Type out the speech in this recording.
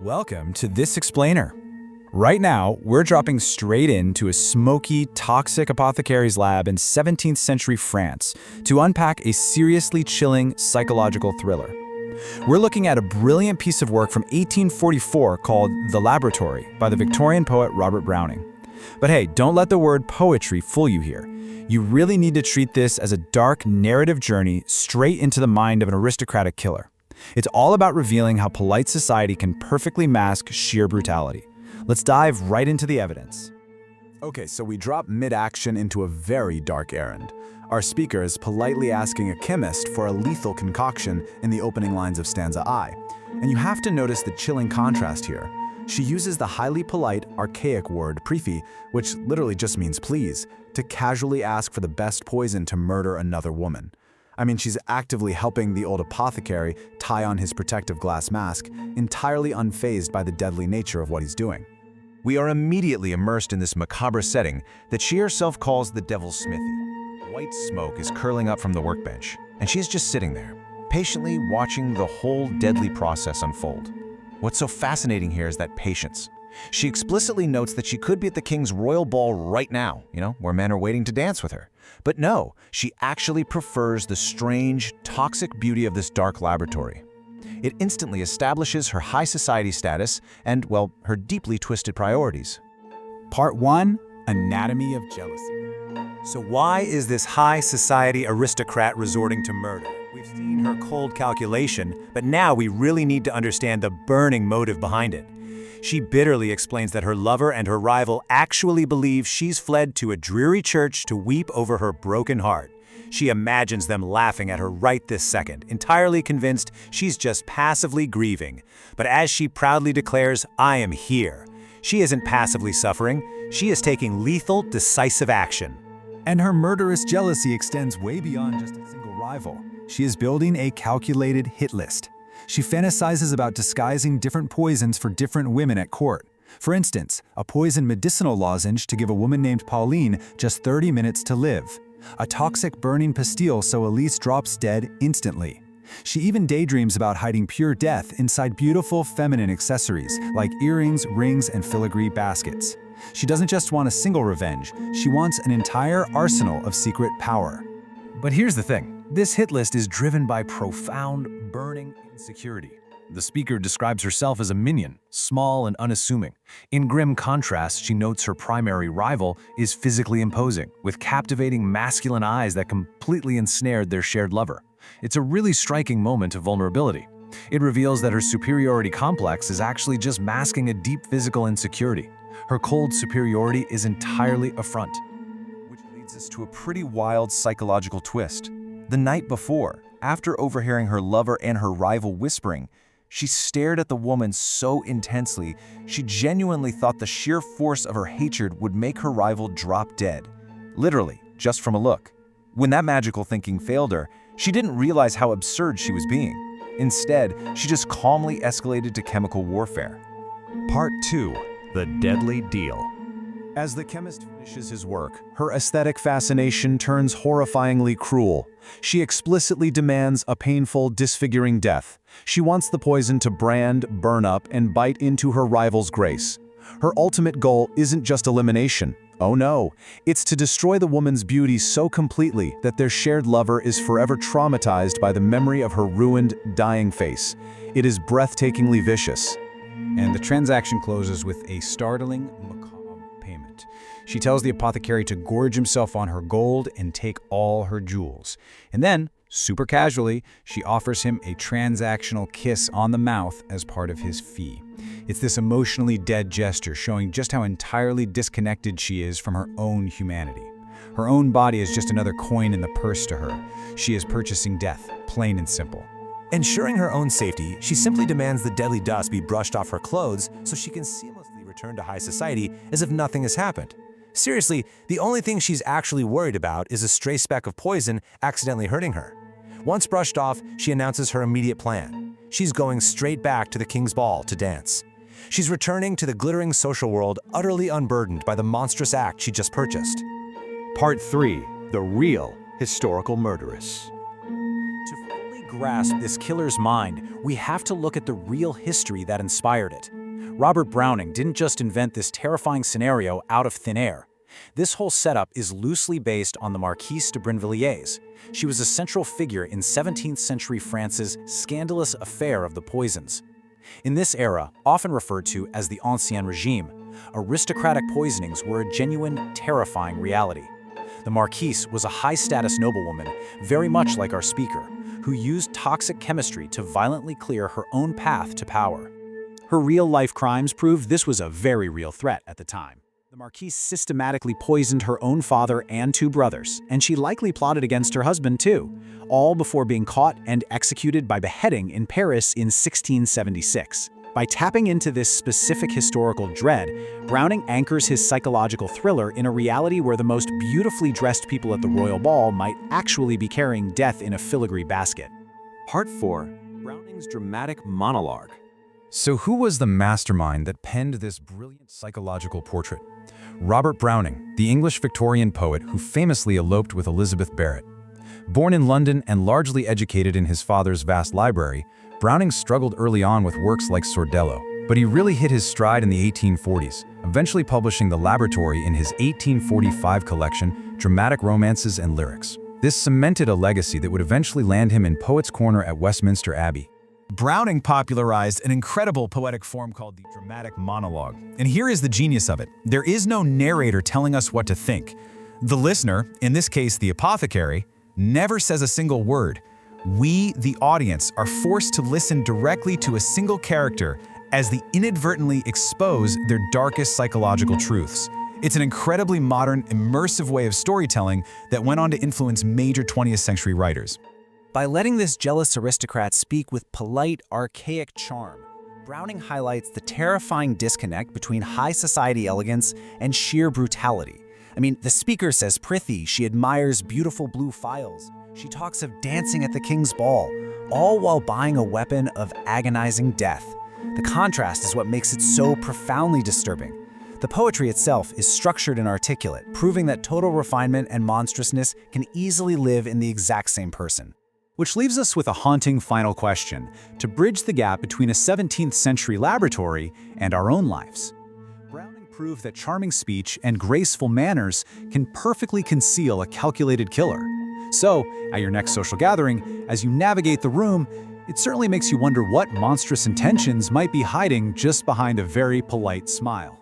Welcome to This Explainer. Right now, we're dropping straight into a smoky, toxic apothecary's lab in 17th century France to unpack a seriously chilling psychological thriller. We're looking at a brilliant piece of work from 1844 called The Laboratory by the Victorian poet Robert Browning. But hey, don't let the word poetry fool you here. You really need to treat this as a dark narrative journey straight into the mind of an aristocratic killer. It's all about revealing how polite society can perfectly mask sheer brutality. Let's dive right into the evidence. Okay, so we drop mid-action into a very dark errand. Our speaker is politely asking a chemist for a lethal concoction in the opening lines of stanza I. And you have to notice the chilling contrast here. She uses the highly polite, archaic word prefi, which literally just means please, to casually ask for the best poison to murder another woman. I mean, she's actively helping the old apothecary tie on his protective glass mask, entirely unfazed by the deadly nature of what he's doing. We are immediately immersed in this macabre setting that she herself calls the Devil's Smithy. White smoke is curling up from the workbench, and she is just sitting there, patiently watching the whole deadly process unfold. What's so fascinating here is that patience. She explicitly notes that she could be at the king's royal ball right now, where men are waiting to dance with her. But no, she actually prefers the strange, toxic beauty of this dark laboratory. It instantly establishes her high society status and, well, her deeply twisted priorities. Part 1, Anatomy of Jealousy. So why is this high society aristocrat resorting to murder? We've seen her cold calculation, but now we really need to understand the burning motive behind it. She bitterly explains that her lover and her rival actually believe she's fled to a dreary church to weep over her broken heart. She imagines them laughing at her right this second, entirely convinced she's just passively grieving. But as she proudly declares, "I am here," she isn't passively suffering, she is taking lethal, decisive action. And her murderous jealousy extends way beyond just a single rival. She is building a calculated hit list. She fantasizes about disguising different poisons for different women at court. For instance, a poison medicinal lozenge to give a woman named Pauline just 30 minutes to live. A toxic burning pastille so Elise drops dead instantly. She even daydreams about hiding pure death inside beautiful feminine accessories like earrings, rings, and filigree baskets. She doesn't just want a single revenge, she wants an entire arsenal of secret power. But here's the thing. This hit list is driven by profound, burning insecurity. The speaker describes herself as a minion, small and unassuming. In grim contrast, she notes her primary rival is physically imposing, with captivating masculine eyes that completely ensnared their shared lover. It's a really striking moment of vulnerability. It reveals that her superiority complex is actually just masking a deep physical insecurity. Her cold superiority is entirely a front. Which leads us to a pretty wild psychological twist. The night before, after overhearing her lover and her rival whispering, she stared at the woman so intensely, she genuinely thought the sheer force of her hatred would make her rival drop dead. Literally, just from a look. When that magical thinking failed her, she didn't realize how absurd she was being. Instead, she just calmly escalated to chemical warfare. Part 2, The Deadly Deal. As the chemist finishes his work, her aesthetic fascination turns horrifyingly cruel. She explicitly demands a painful, disfiguring death. She wants the poison to brand, burn up, and bite into her rival's grace. Her ultimate goal isn't just elimination. Oh no, it's to destroy the woman's beauty so completely that their shared lover is forever traumatized by the memory of her ruined, dying face. It is breathtakingly vicious. And the transaction closes with a startling, macabre payment. She tells the apothecary to gorge himself on her gold and take all her jewels. And then, super casually, she offers him a transactional kiss on the mouth as part of his fee. It's this emotionally dead gesture showing just how entirely disconnected she is from her own humanity. Her own body is just another coin in the purse to her. She is purchasing death, plain and simple. Ensuring her own safety, she simply demands the deadly dust be brushed off her clothes so she can seamlessly return to high society as if nothing has happened. Seriously, the only thing she's actually worried about is a stray speck of poison accidentally hurting her. Once brushed off, she announces her immediate plan. She's going straight back to the king's ball to dance. She's returning to the glittering social world utterly unburdened by the monstrous act she just purchased. Part 3, The Real Historical Murderess. To fully grasp this killer's mind, we have to look at the real history that inspired it. Robert Browning didn't just invent this terrifying scenario out of thin air. This whole setup is loosely based on the Marquise de Brinvilliers. She was a central figure in 17th century France's scandalous affair of the poisons. In this era, often referred to as the Ancien Regime, aristocratic poisonings were a genuine, terrifying reality. The Marquise was a high-status noblewoman, very much like our speaker, who used toxic chemistry to violently clear her own path to power. Her real-life crimes proved this was a very real threat at the time. The Marquise systematically poisoned her own father and 2 brothers, and she likely plotted against her husband too, all before being caught and executed by beheading in Paris in 1676. By tapping into this specific historical dread, Browning anchors his psychological thriller in a reality where the most beautifully dressed people at the royal ball might actually be carrying death in a filigree basket. Part 4. Browning's dramatic monologue. So who was the mastermind that penned this brilliant psychological portrait? Robert Browning, the English Victorian poet who famously eloped with Elizabeth Barrett. Born in London and largely educated in his father's vast library, Browning struggled early on with works like Sordello, but he really hit his stride in the 1840s, eventually publishing The Laboratory in his 1845 collection, Dramatic Romances and Lyrics. This cemented a legacy that would eventually land him in Poets' Corner at Westminster Abbey. Browning popularized an incredible poetic form called the dramatic monologue. And here is the genius of it. There is no narrator telling us what to think. The listener, in this case the apothecary, never says a single word. We, the audience, are forced to listen directly to a single character as they inadvertently expose their darkest psychological truths. It's an incredibly modern, immersive way of storytelling that went on to influence major 20th century writers. By letting this jealous aristocrat speak with polite, archaic charm, Browning highlights the terrifying disconnect between high society elegance and sheer brutality. I mean, the speaker says prithee, she admires beautiful blue phials. She talks of dancing at the king's ball, all while buying a weapon of agonizing death. The contrast is what makes it so profoundly disturbing. The poetry itself is structured and articulate, proving that total refinement and monstrousness can easily live in the exact same person. Which leaves us with a haunting final question, to bridge the gap between a 17th century laboratory and our own lives. Browning proved that charming speech and graceful manners can perfectly conceal a calculated killer. So, at your next social gathering, as you navigate the room, it certainly makes you wonder what monstrous intentions might be hiding just behind a very polite smile.